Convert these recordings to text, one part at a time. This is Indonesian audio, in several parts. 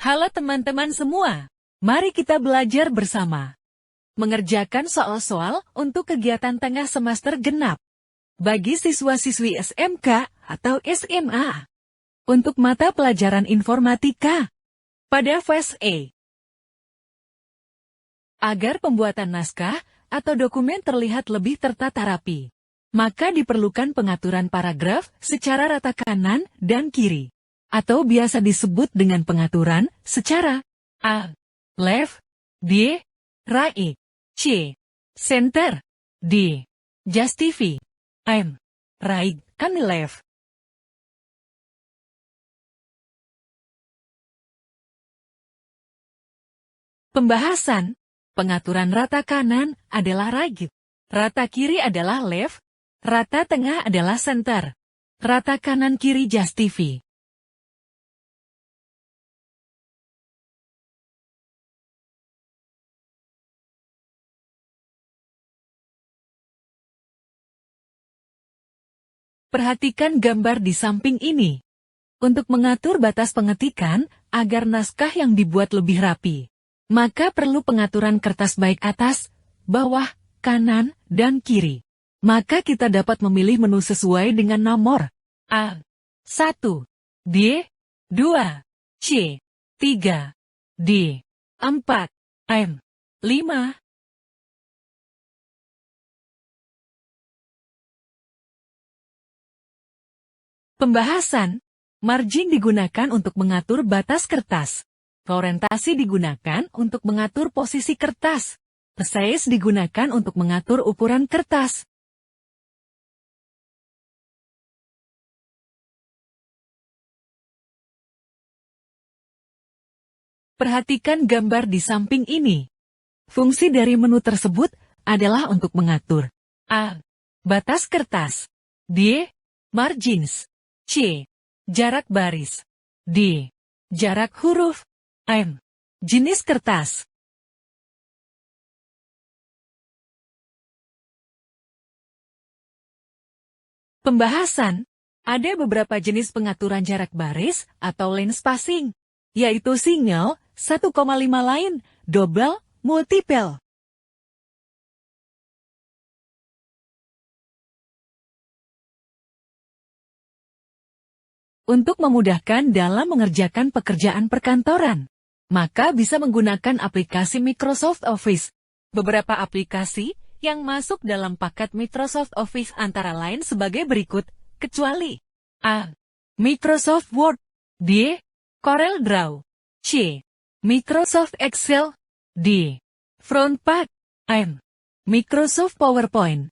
Halo teman-teman semua, mari kita belajar bersama. Mengerjakan soal-soal untuk kegiatan tengah semester genap. Bagi siswa-siswi SMK atau SMA. Untuk mata pelajaran informatika. Pada fase A. Agar pembuatan naskah atau dokumen terlihat lebih tertata rapi, maka diperlukan pengaturan paragraf secara rata kanan dan kiri. Atau biasa disebut dengan pengaturan secara A. Left, B. Right, C. Center, D. Justify, M. Right, kan left. Pembahasan. Pengaturan rata kanan adalah right. Rata kiri adalah left. Rata tengah adalah center. Rata kanan kiri justify. Perhatikan gambar di samping ini. Untuk mengatur batas pengetikan, agar naskah yang dibuat lebih rapi, maka perlu pengaturan kertas baik atas, bawah, kanan, dan kiri. Maka kita dapat memilih menu sesuai dengan nomor A. 1, D, 2, C, 3, D, 4, M, 5. Pembahasan. Margin digunakan untuk mengatur batas kertas. Orientasi digunakan untuk mengatur posisi kertas. Size digunakan untuk mengatur ukuran kertas. Perhatikan gambar di samping ini. Fungsi dari menu tersebut adalah untuk mengatur A. Batas kertas, D. Margins, C. Jarak baris, D. Jarak huruf, M. Jenis kertas. Pembahasan. Ada beberapa jenis pengaturan jarak baris atau line spacing, yaitu single, 1,5 line, double, multiple. Untuk memudahkan dalam mengerjakan pekerjaan perkantoran, maka bisa menggunakan aplikasi Microsoft Office. Beberapa aplikasi yang masuk dalam paket Microsoft Office antara lain sebagai berikut, kecuali A. Microsoft Word, D. Corel Draw, C. Microsoft Excel, D. Frontpad, M. Microsoft PowerPoint.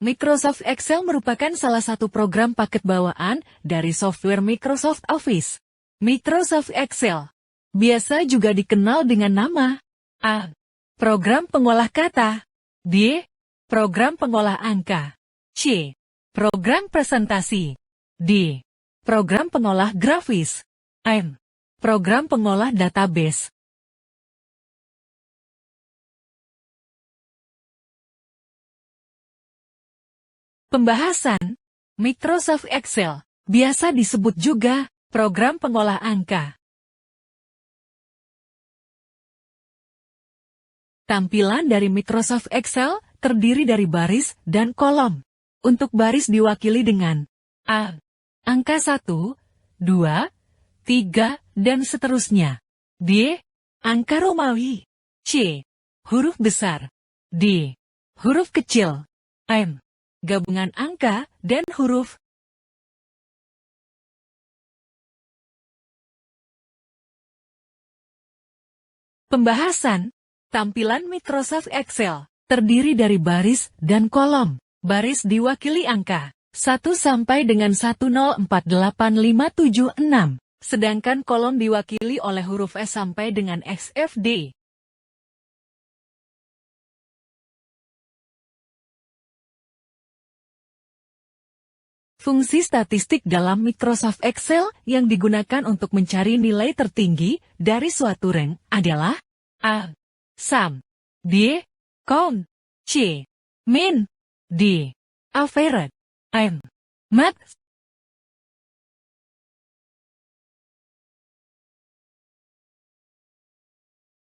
Microsoft Excel merupakan salah satu program paket bawaan dari software Microsoft Office. Microsoft Excel biasa juga dikenal dengan nama A. Program pengolah kata, B. Program pengolah angka, C. Program presentasi, D. Program pengolah grafis, M. Program pengolah database. Pembahasan. Microsoft Excel biasa disebut juga program pengolah angka. Tampilan dari Microsoft Excel terdiri dari baris dan kolom. Untuk baris diwakili dengan A. Angka 1, 2, 3, dan seterusnya. D. Angka Romawi. C. Huruf besar. D. Huruf kecil. M. Gabungan angka dan huruf. Pembahasan. Tampilan Microsoft Excel terdiri dari baris dan kolom. Baris diwakili angka 1 sampai dengan 104856, sedangkan kolom diwakili oleh huruf S sampai dengan XFD. Fungsi statistik dalam Microsoft Excel yang digunakan untuk mencari nilai tertinggi dari suatu rank adalah A. Sum, B. Count, C. Min, D. Average, M. Max.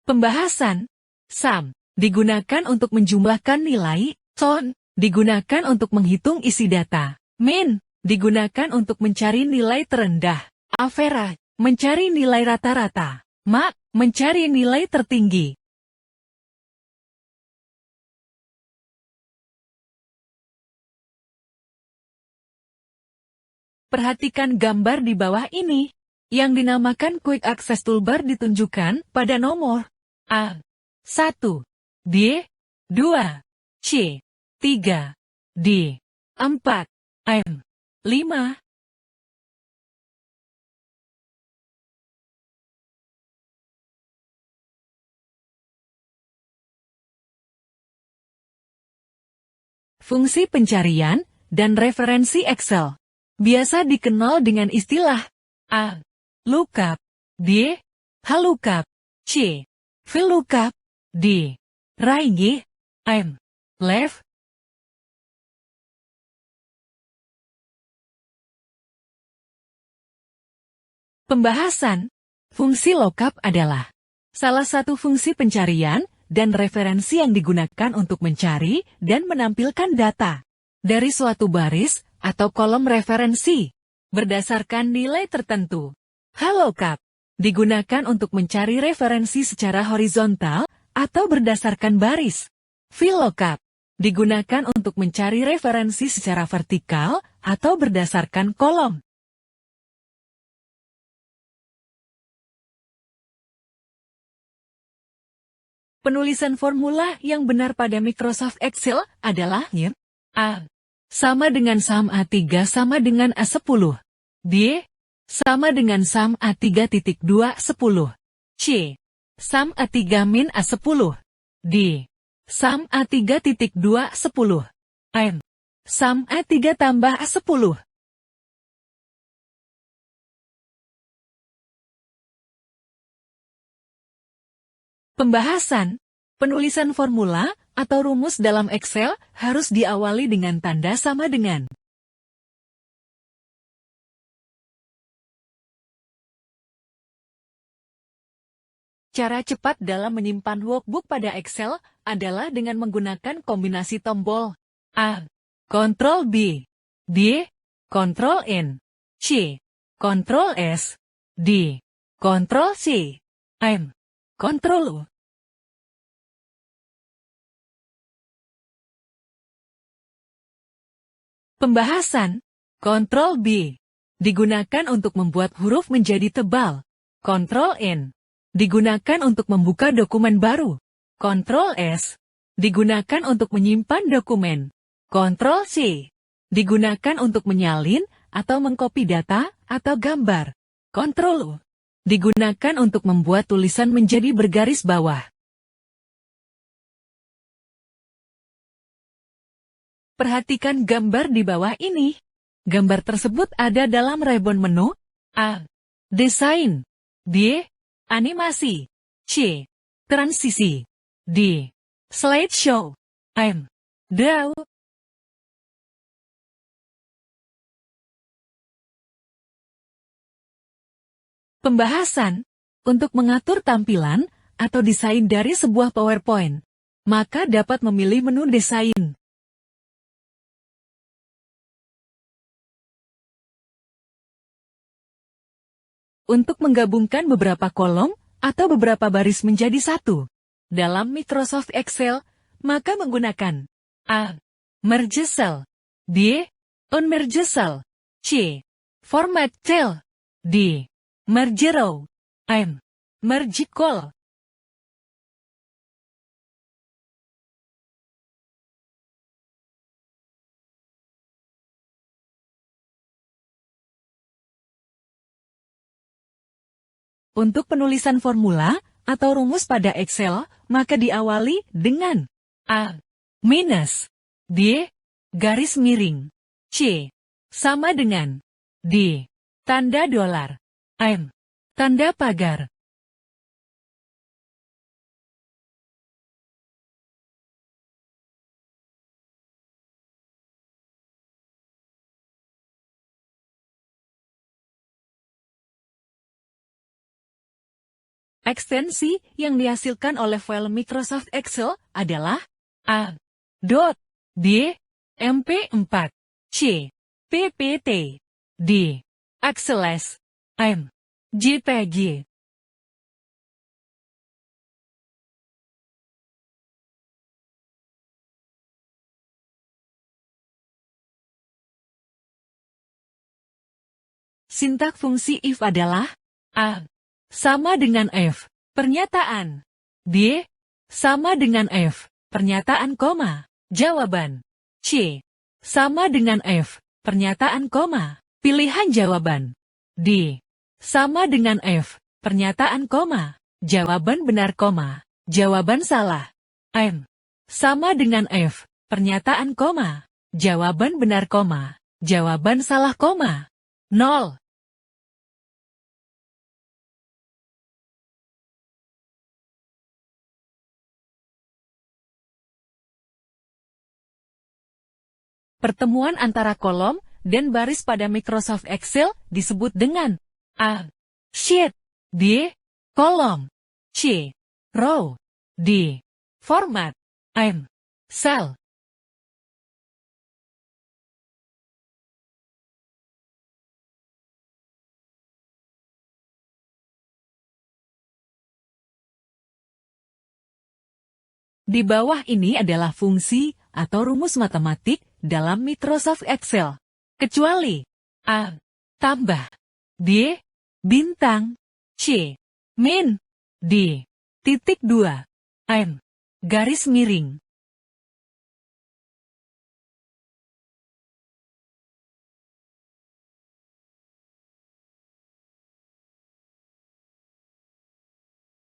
Pembahasan. Sum digunakan untuk menjumlahkan nilai, count digunakan untuk menghitung isi data. Min digunakan untuk mencari nilai terendah. Average mencari nilai rata-rata. Max mencari nilai tertinggi. Perhatikan gambar di bawah ini. Yang dinamakan Quick Access Toolbar ditunjukkan pada nomor A. 1, B. 2, C. 3, D. 4, M. 5. Fungsi pencarian dan referensi Excel biasa dikenal dengan istilah A. Lookup, B. HLOOKUP, C. VLOOKUP, D. Right, M. Left. Pembahasan. Fungsi lookup adalah salah satu fungsi pencarian dan referensi yang digunakan untuk mencari dan menampilkan data dari suatu baris atau kolom referensi berdasarkan nilai tertentu. HLOOKUP digunakan untuk mencari referensi secara horizontal atau berdasarkan baris. VLOOKUP digunakan untuk mencari referensi secara vertikal atau berdasarkan kolom. Penulisan formula yang benar pada Microsoft Excel adalah A. Sama dengan sum A3 sama dengan A10. B. Sama dengan sum A3.2 10. C. Sum A3 min A10. D. Sum A3.2 10. M. Sum A3 tambah A10. Pembahasan. Penulisan formula atau rumus dalam Excel harus diawali dengan tanda sama dengan. Cara cepat dalam menyimpan workbook pada Excel adalah dengan menggunakan kombinasi tombol A. Ctrl B. B. Ctrl N. C. Ctrl S. D. Ctrl C. M. Ctrl U. Pembahasan. Ctrl B digunakan untuk membuat huruf menjadi tebal. Ctrl N digunakan untuk membuka dokumen baru. Ctrl S digunakan untuk menyimpan dokumen. Ctrl C digunakan untuk menyalin atau mengcopy data atau gambar. Ctrl U digunakan untuk membuat tulisan menjadi bergaris bawah. Perhatikan gambar di bawah ini. Gambar tersebut ada dalam ribbon menu A. Desain. B. Animasi. C. Transisi. D. Slideshow. M. Draw. Pembahasan. Untuk mengatur tampilan atau desain dari sebuah PowerPoint, maka dapat memilih menu desain. Untuk menggabungkan beberapa kolom atau beberapa baris menjadi satu dalam Microsoft Excel, maka menggunakan A. Merge Cell. B. Unmerge Cell. C. Format Cell. D. Merge Row. M. Merge Cell. Untuk penulisan formula atau rumus pada Excel, maka diawali dengan A. Minus. B. Garis miring. C. sama dengan D. Tanda dolar. M. Tanda pagar. Ekstensi yang dihasilkan oleh file Microsoft Excel adalah A. D. MP4 C. PPT D. XLS M. JPG. Sintak fungsi if adalah A. Sama dengan F. Pernyataan. D. Sama dengan F. Pernyataan koma. Jawaban. C. Sama dengan F. Pernyataan koma. Pilihan jawaban. D. Sama dengan F. Pernyataan koma. Jawaban benar koma. Jawaban salah. M. Sama dengan F. Pernyataan koma. Jawaban benar koma. Jawaban salah koma. 0. Pertemuan antara kolom dan baris pada Microsoft Excel disebut dengan A. Sheet. D. Kolom. C. Row. D. Format. M. Cell. Di bawah ini adalah fungsi atau rumus matematik dalam Microsoft Excel. Kecuali A. Tambah. D. Bintang. C. Min. D. Titik 2. M. Garis miring.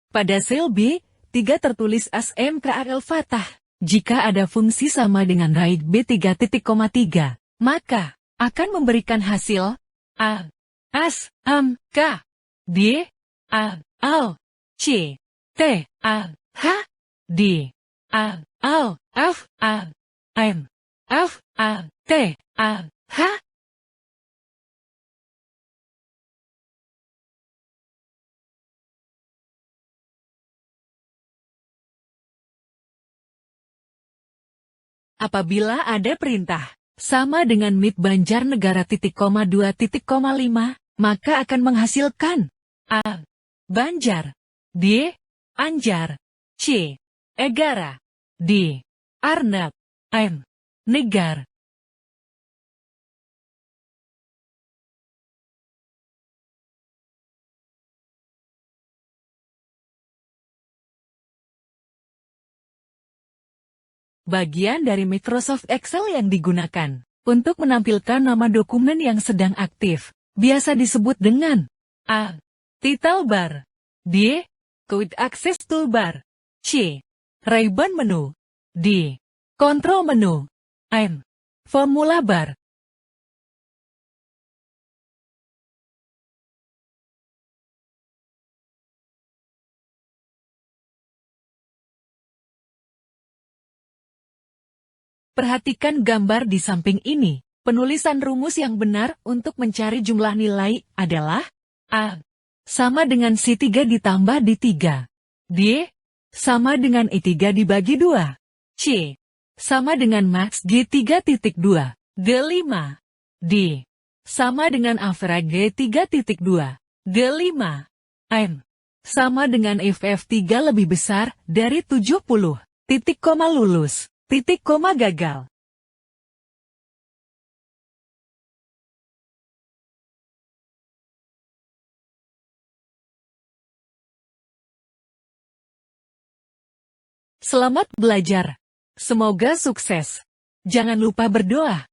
Pada sel B, 3 tertulis ASMKRL Fatah. Jika ada fungsi sama dengan right B3.3, maka akan memberikan hasil A. As, Am, K. D. A. Al. C. T. A. H. D. A. Al. F. A. M. F. A. T. A. H. Apabila ada perintah sama dengan MIT Banjarnegara 2.5, maka akan menghasilkan A. Banjar. D. Anjar. C. Egara. D. Arnab. M. Negar. Bagian dari Microsoft Excel yang digunakan untuk menampilkan nama dokumen yang sedang aktif, biasa disebut dengan A. Title bar. D. Quick Access Toolbar. C. Ribbon menu. D. Control menu. M. Formula bar. Perhatikan gambar di samping ini. Penulisan rumus yang benar untuk mencari jumlah nilai adalah A. Sama dengan C3 ditambah D3. D. Sama dengan E3 dibagi 2. C. Sama dengan max G3.2. D5. D. Sama dengan average G3.2. D5. M. Sama dengan FF3 lebih besar dari 70. Titik koma lulus. Titik koma gagal. Selamat belajar. Semoga sukses. Jangan lupa berdoa.